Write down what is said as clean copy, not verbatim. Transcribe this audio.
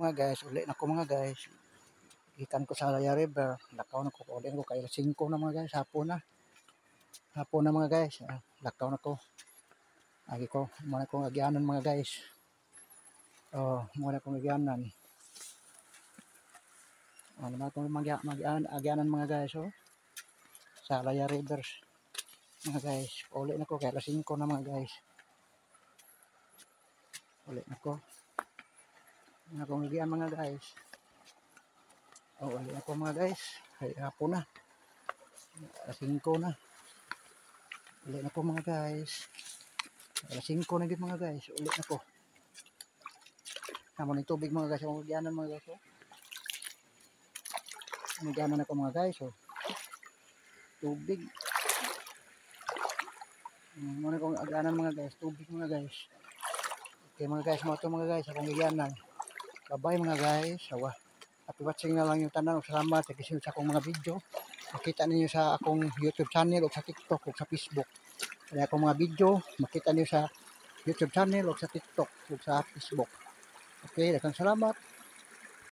Mga guys, uli na ko mga guys. Ikan ko sa Alaya River. Lakaw na ko. Uli na ko. Kaya 5 na mga guys. Hapon na. Hapon na mga guys. Lakaw na ko. Agi ko. Muna kong agyanan mga guys. Muna kong agyanan. Muna kong agyanan mga guys. Sa Alaya River. Mga guys. Uli na ko. Kaya 5 na mga guys. Uli na ko. Muna kong agyanan mga guys. Uli na ko mga guys. Kaya hapon na. 5 na. Uli na ko mga guys. 5 na din mga guys. Uli na ko. Hamon ng tubig mga guys. Magyanan mga guys. Magyanan ako mga guys. Tubig. Muna kong agyanan mga guys. Tubig mga guys. Okay mga guys. Mga guys. Akong agyanan. Bye mga guys. Happy watching na lang yung tanan. Salamat. Sa akong mga video. Makita ninyo sa akong YouTube channel o sa TikTok o sa Facebook. Kaya akong mga video, makita ninyo sa YouTube channel o sa TikTok o sa Facebook. Okay, daghang salamat.